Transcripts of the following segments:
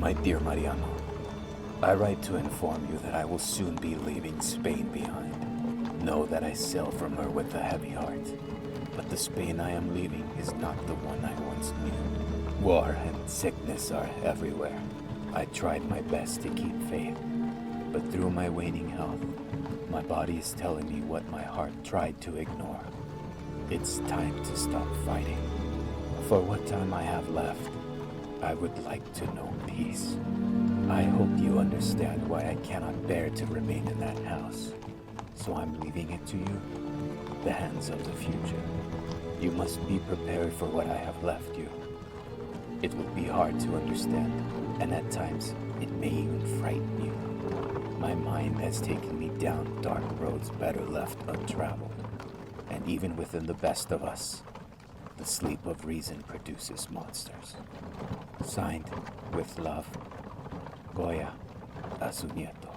My dear Mariano, I write to inform you that I will soon be leaving Spain behind. Know that I sail from her with a heavy heart, but the Spain I am leaving is not the one I once knew. War and sickness are everywhere. I tried my best to keep faith, but through my waning health, my body is telling me what my heart tried to ignore. It's time to stop fighting. For what time I have left, I would like to know peace. I hope you understand why I cannot bear to remain in that house. So I'm leaving it to you, the hands of the future. You must be prepared for what I have left you. It will be hard to understand, and at times it may even frighten you. My mind has taken me down dark roads better left untraveled. And even within the best of us, the sleep of reason produces monsters. Signed, with love, Goya, a su nieto.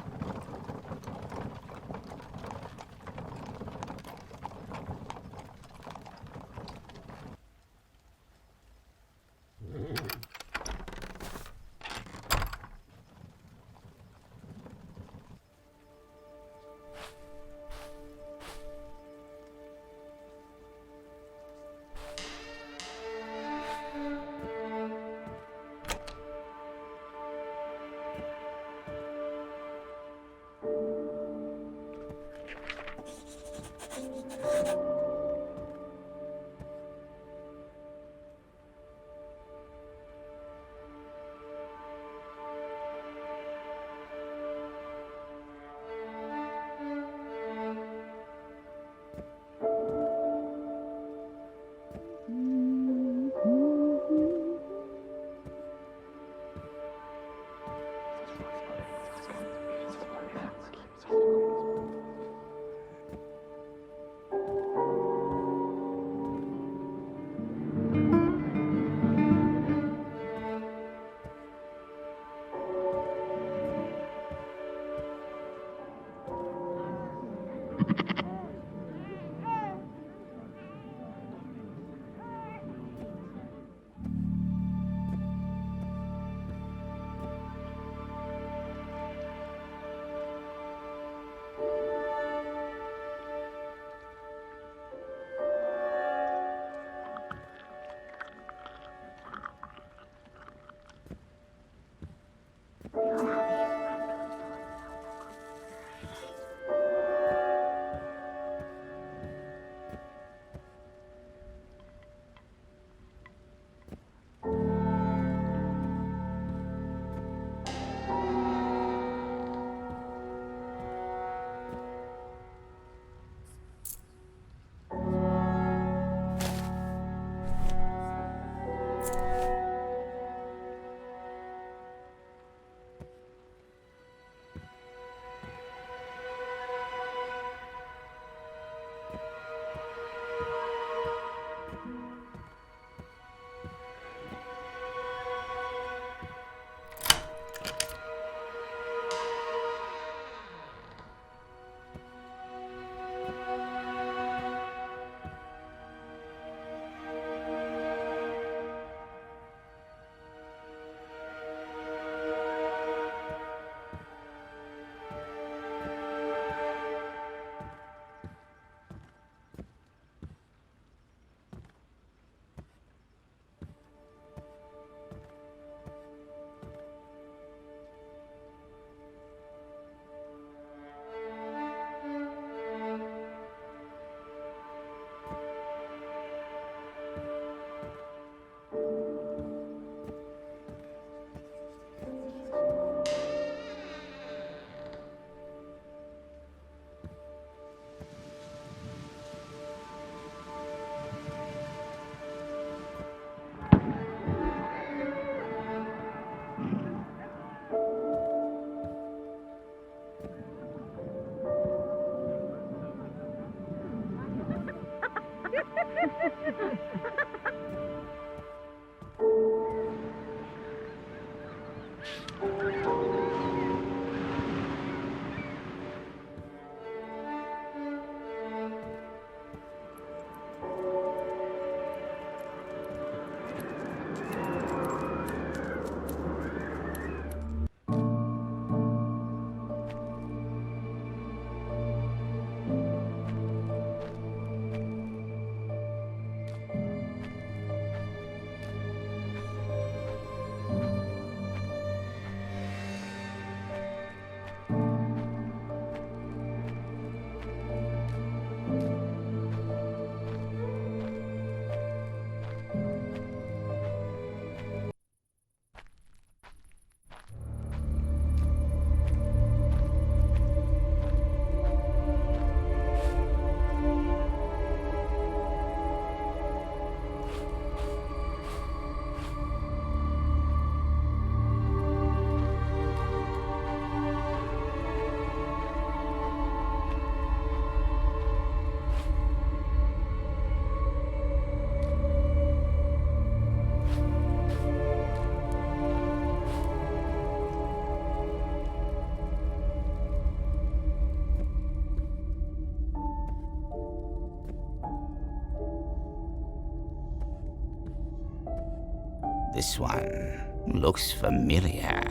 This one looks familiar.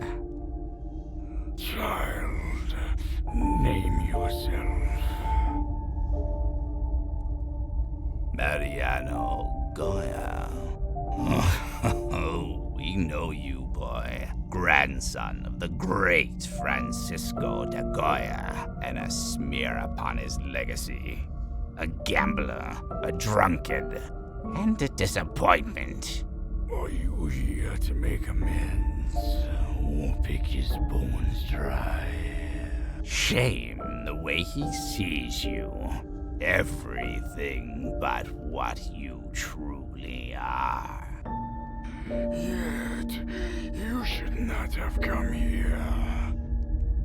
Child, name yourself. Mariano Goya. We know you, boy. Grandson of the great Francisco de Goya, and a smear upon his legacy. A gambler, a drunkard, and a disappointment. Are you here to make amends, or pick his bones dry? Shame the way he sees you. Everything but what you truly are. Yet, you should not have come here.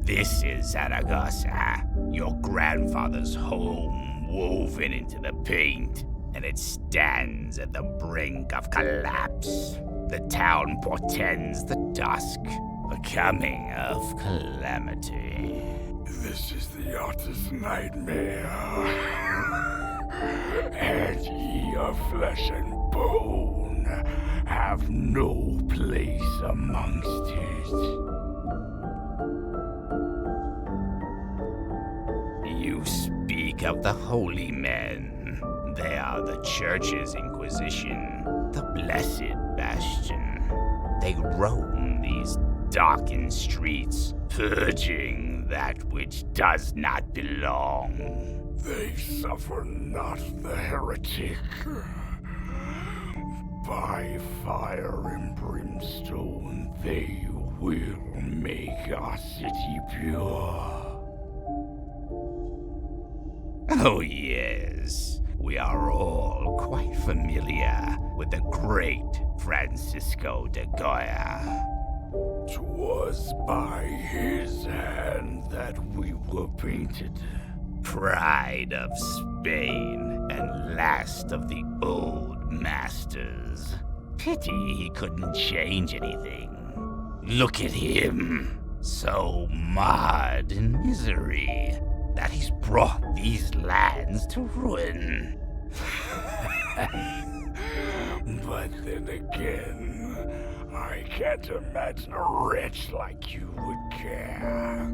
This is Zaragoza, your grandfather's home woven into the paint, and it stands at the brink of collapse. The town portends the dusk, the coming of calamity. This is the artist's nightmare. And ye of flesh and bone have no place amongst it. You speak of the holy men. They are the church's inquisition, the blessed bastion. They roam these darkened streets, purging that which does not belong. They suffer not the heretic. By fire and brimstone, they will make our city pure. Oh yes, we are all quite familiar with the great Francisco de Goya. 'Twas by his hand that we were painted. Pride of Spain and last of the old masters. Pity he couldn't change anything. Look at him, so marred in misery that he's brought these lands to ruin. But then again, I can't imagine a wretch like you would care.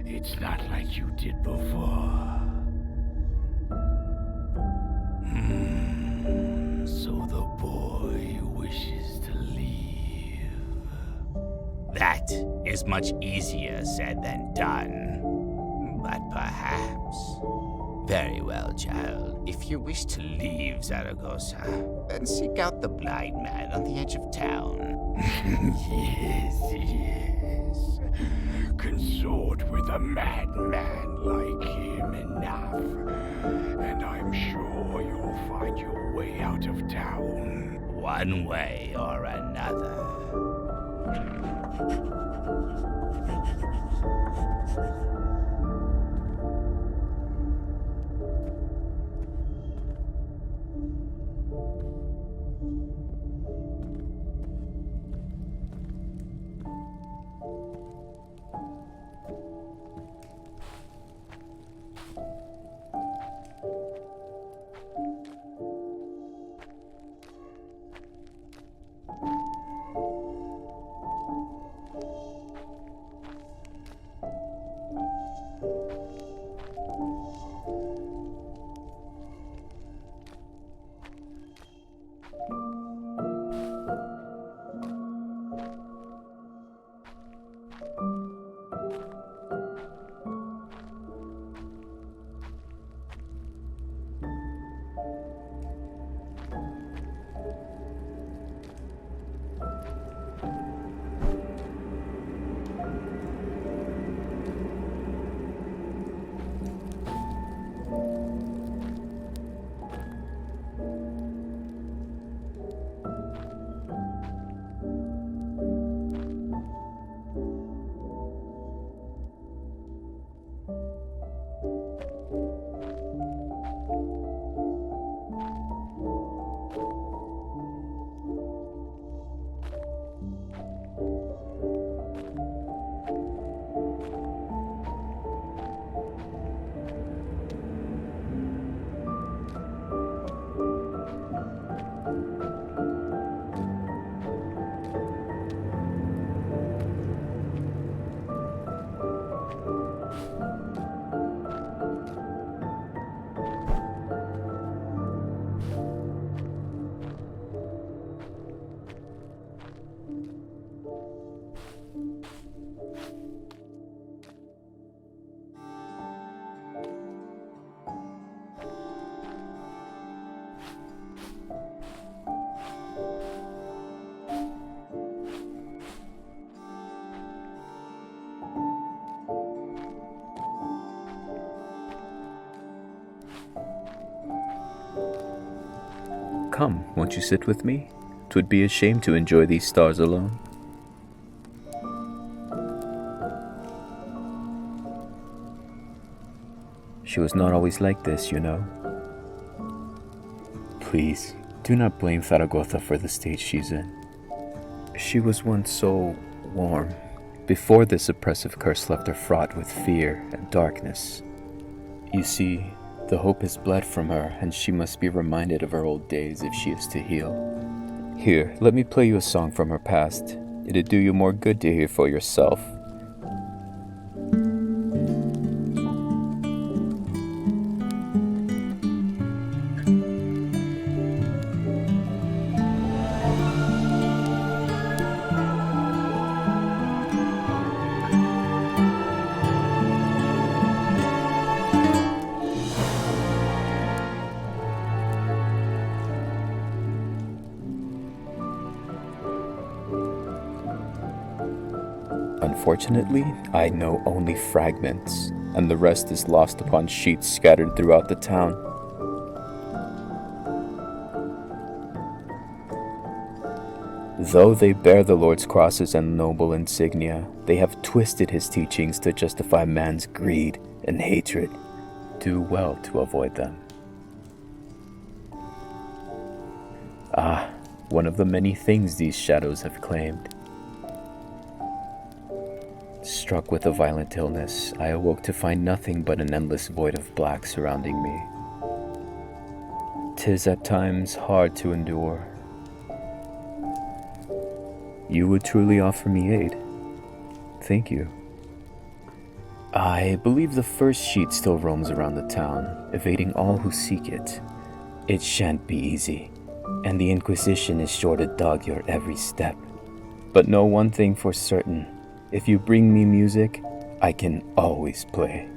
It's not like you did before. So the boy wishes to leave. That is much easier said than done. But perhaps. Very well, child. If you wish to leave Zaragoza, then seek out the blind man on the edge of town. Yes. Consort with a madman like him enough, and I'm sure you'll find your way out of town. One way or another. come, won't you sit with me? 'Twould be a shame to enjoy these stars alone. She was not always like this, you know. Please, do not blame Zaragoza for the state she's in. She was once so warm, before this oppressive curse left her fraught with fear and darkness. You see, the hope has bled from her, and she must be reminded of her old days if she is to heal. Here, let me play you a song from her past. It'd do you more good to hear for yourself. Unfortunately, I know only fragments, and the rest is lost upon sheets scattered throughout the town. Though they bear the Lord's crosses and noble insignia, they have twisted his teachings to justify man's greed and hatred. Do well to avoid them. Ah, one of the many things these shadows have claimed. Struck with a violent illness, I awoke to find nothing but an endless void of black surrounding me. 'Tis at times hard to endure. You would truly offer me aid. Thank you. I believe the first sheet still roams around the town, evading all who seek it. It shan't be easy, and the Inquisition is sure to dog your every step. But know one thing for certain. If you bring me music, I can always play.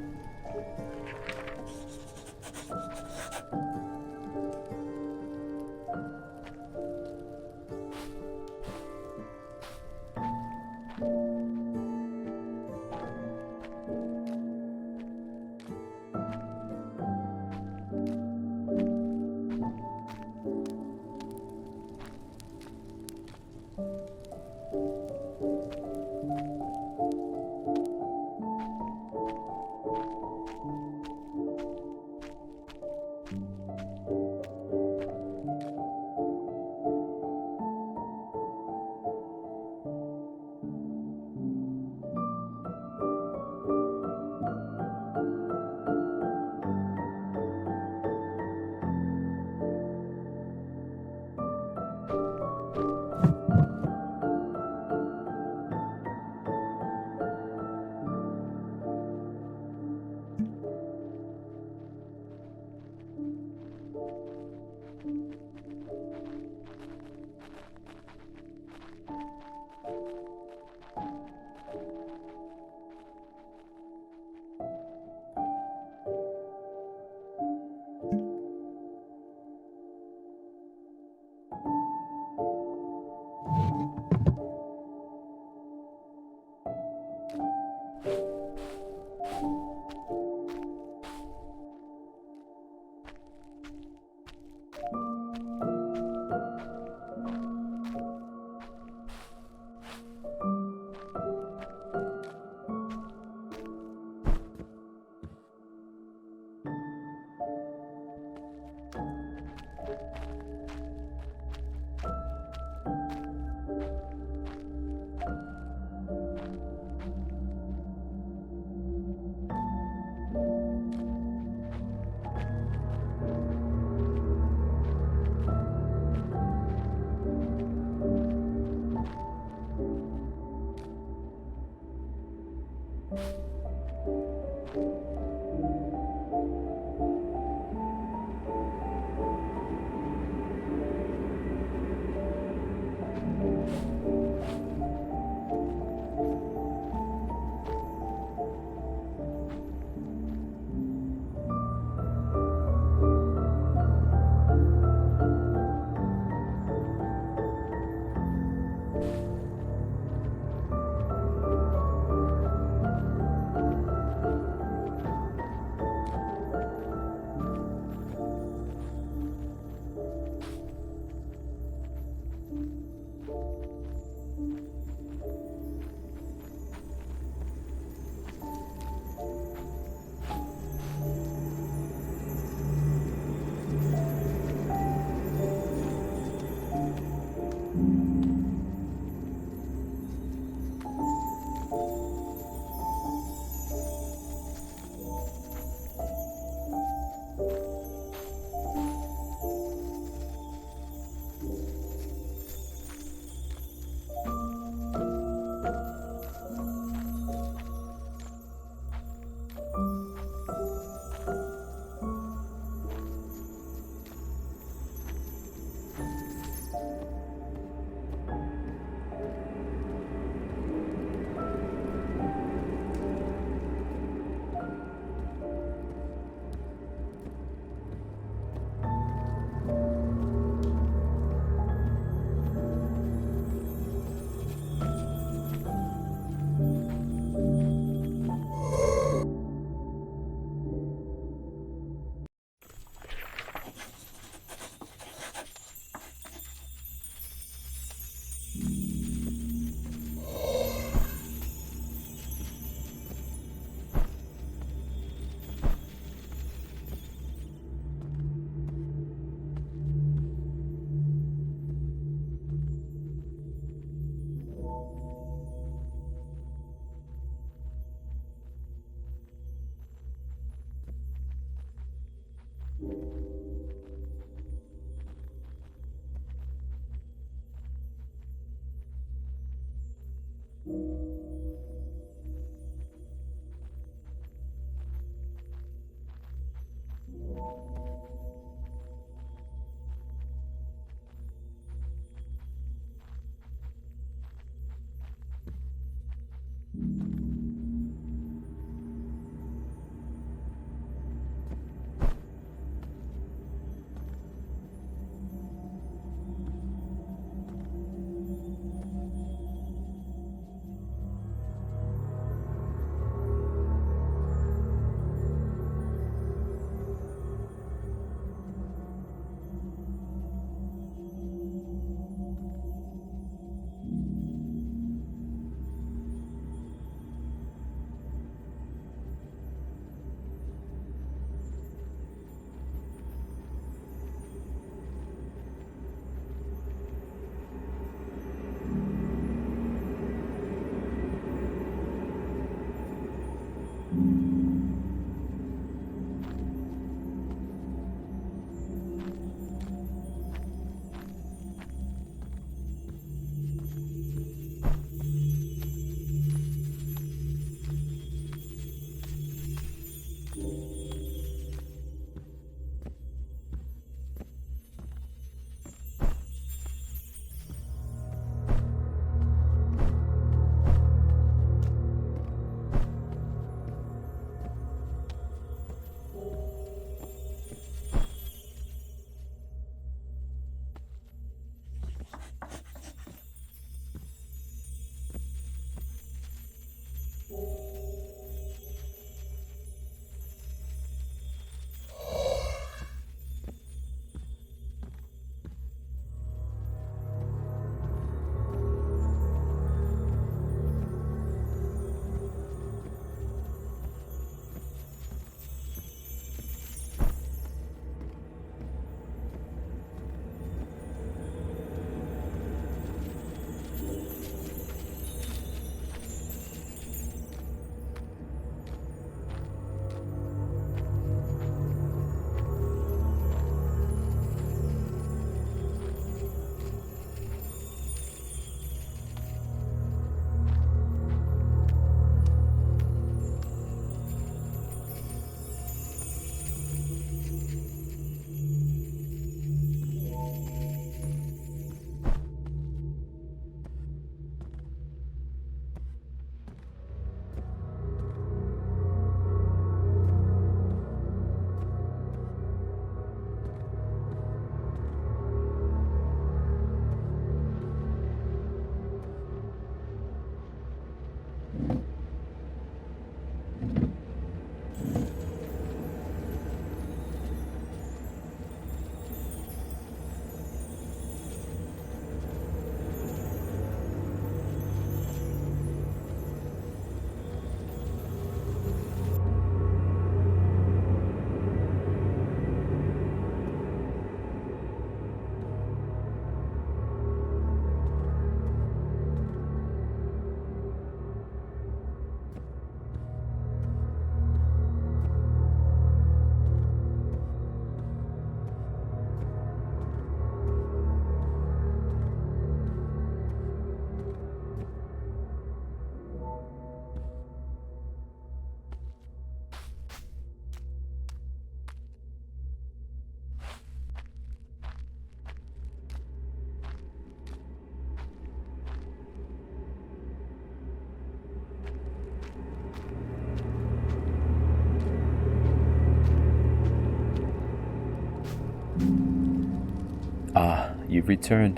Ah, you've returned.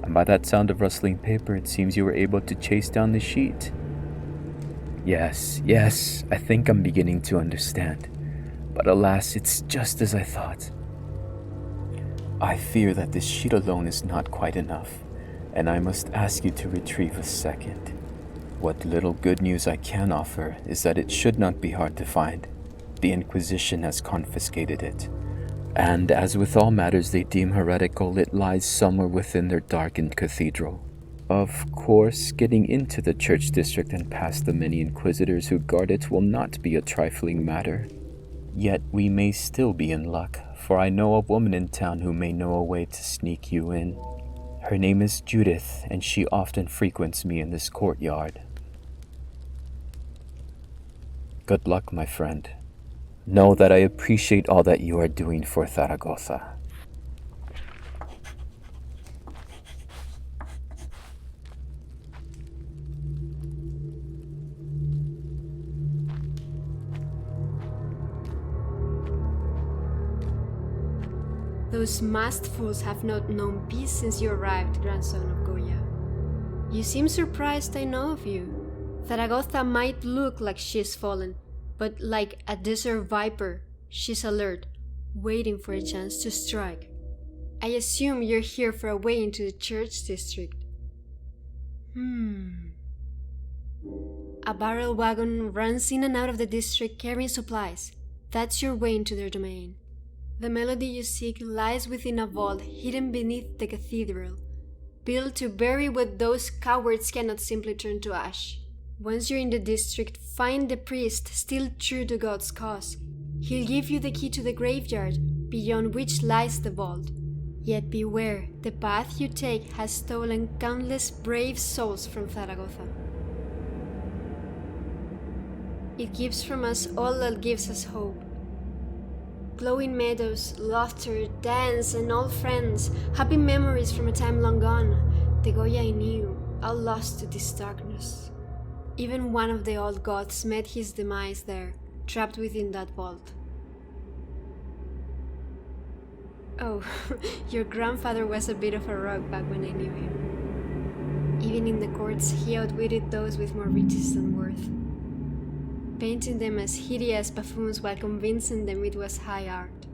And by that sound of rustling paper, it seems you were able to chase down the sheet. Yes, I think I'm beginning to understand. But alas, it's just as I thought. I fear that this sheet alone is not quite enough, and I must ask you to retrieve a second. What little good news I can offer is that it should not be hard to find. The Inquisition has confiscated it. And as with all matters they deem heretical, it lies somewhere within their darkened cathedral. Of course, getting into the church district and past the many inquisitors who guard it will not be a trifling matter. Yet we may still be in luck, for I know a woman in town who may know a way to sneak you in. Her name is Judith, and she often frequents me in this courtyard. Good luck, my friend. Know that I appreciate all that you are doing for Zaragoza. Those masked fools have not known peace since you arrived, grandson of Goya. You seem surprised I know of you. Zaragoza might look like she's fallen, but like a desert viper, she's alert, waiting for a chance to strike. I assume you're here for a way into the church district. A barrel wagon runs in and out of the district carrying supplies. That's your way into their domain. The melody you seek lies within a vault hidden beneath the cathedral, built to bury what those cowards cannot simply turn to ash. Once you're in the district, find the priest still true to God's cause. He'll give you the key to the graveyard, beyond which lies the vault. Yet beware, the path you take has stolen countless brave souls from Zaragoza. It gives from us all that gives us hope. Glowing meadows, laughter, dance, and old friends, happy memories from a time long gone. The Goya I knew, all lost to this darkness. Even one of the old gods met his demise there, trapped within that vault. Oh, your grandfather was a bit of a rock back when I knew him. Even in the courts, he outwitted those with more riches than worth, painting them as hideous buffoons while convincing them it was high art.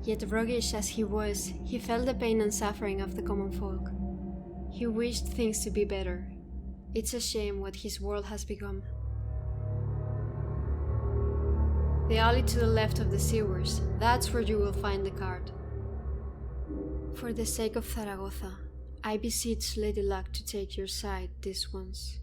Yet roguish as he was, he felt the pain and suffering of the common folk. He wished things to be better. It's a shame what his world has become. The alley to the left of the sewers, that's where you will find the cart. For the sake of Zaragoza, I beseech Lady Luck to take your side this once.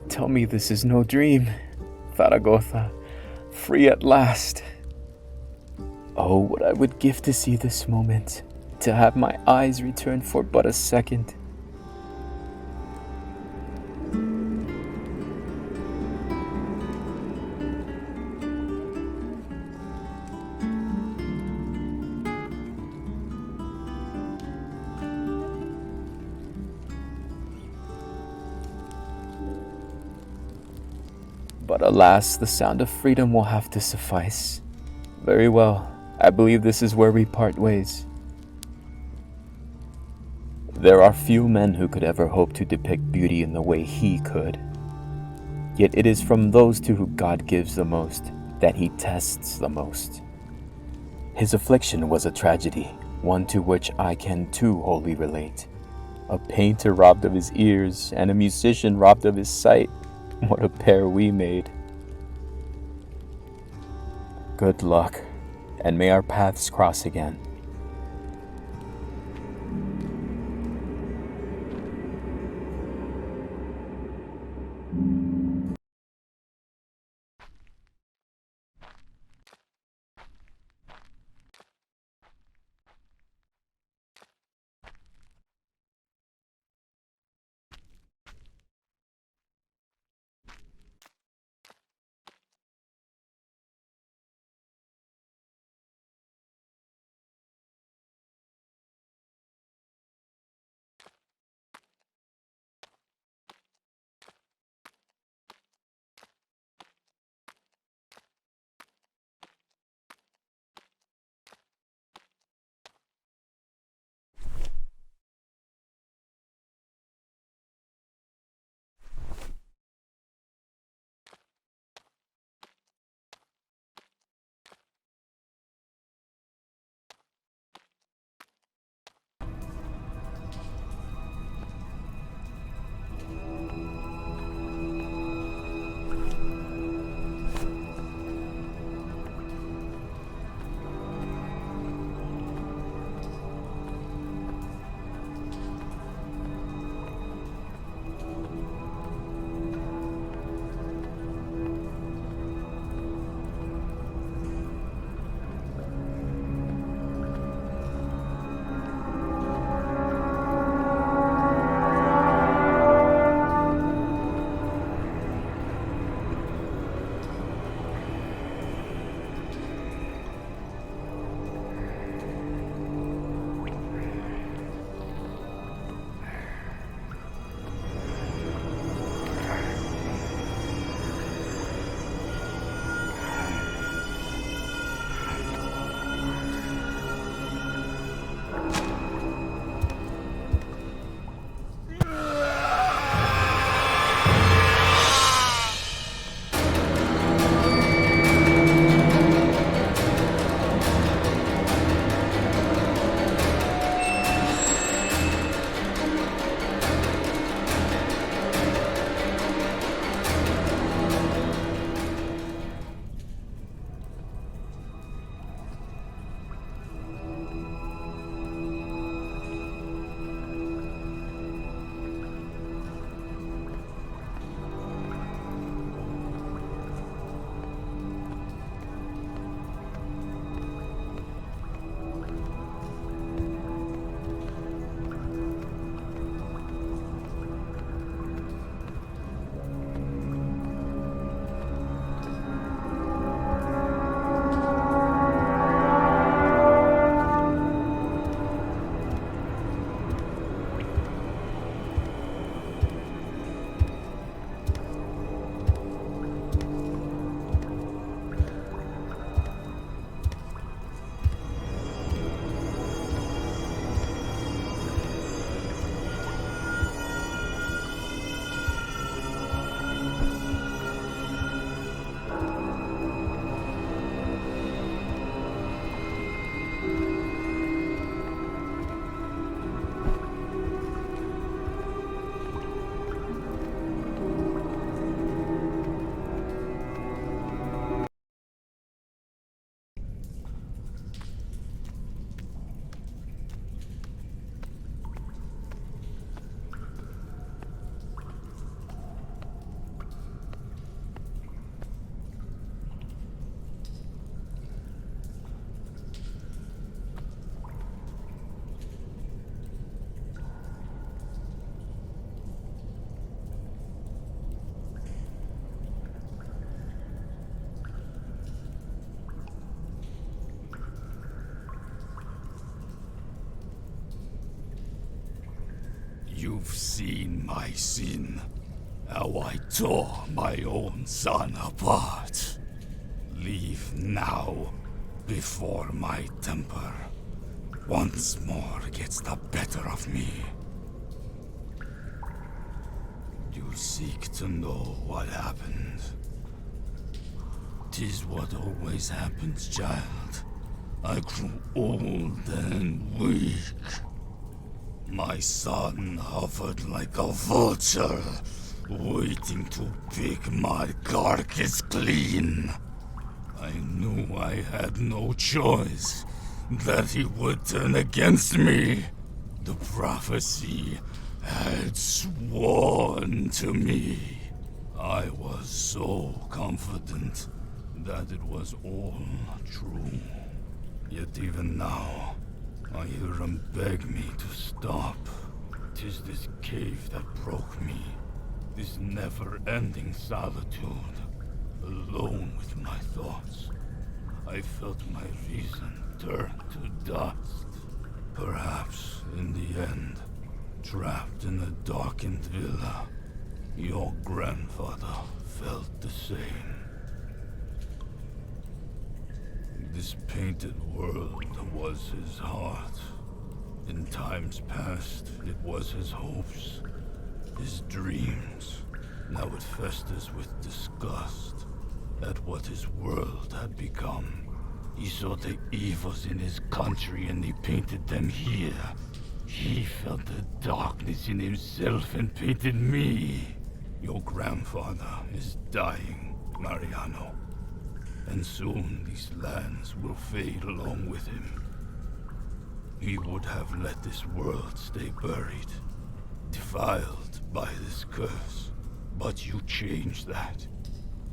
Tell me this is no dream. Zaragoza, free at last. Oh, what I would give to see this moment, to have my eyes return for but a second. But alas, the sound of freedom will have to suffice. Very well, I believe this is where we part ways. There are few men who could ever hope to depict beauty in the way he could. Yet it is from those to whom God gives the most that he tests the most. His affliction was a tragedy, one to which I can too wholly relate. A painter robbed of his ears, and a musician robbed of his sight. What a pair we made. Good luck, and may our paths cross again. You've seen my sin, how I tore my own son apart. Leave now, before my temper once more gets the better of me. You seek to know what happened. 'Tis what always happens, child. I grew old and weak. My son hovered like a vulture, waiting to pick my carcass clean. I knew I had no choice, that he would turn against me. The prophecy had sworn to me. I was so confident that it was all true. Yet even now, I hear him beg me to stop. 'Tis this cave that broke me. This never-ending solitude. Alone with my thoughts. I felt my reason turn to dust. Perhaps, in the end, trapped in a darkened villa, your grandfather felt the same. This painted world was his heart. In times past, it was his hopes, his dreams. Now it festers with disgust at what his world had become. He saw the evils in his country and he painted them here. He felt the darkness in himself and painted me. Your grandfather is dying, Mariano. And soon these lands will fade along with him. He would have let this world stay buried, defiled by this curse. But you changed that.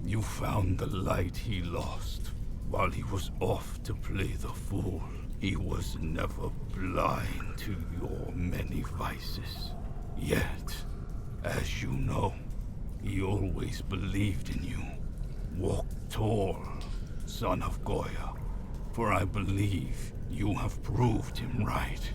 You found the light he lost while he was off to play the fool. He was never blind to your many vices. Yet, as you know, he always believed in you. Walk tall, son of Goya, for I believe you have proved him right.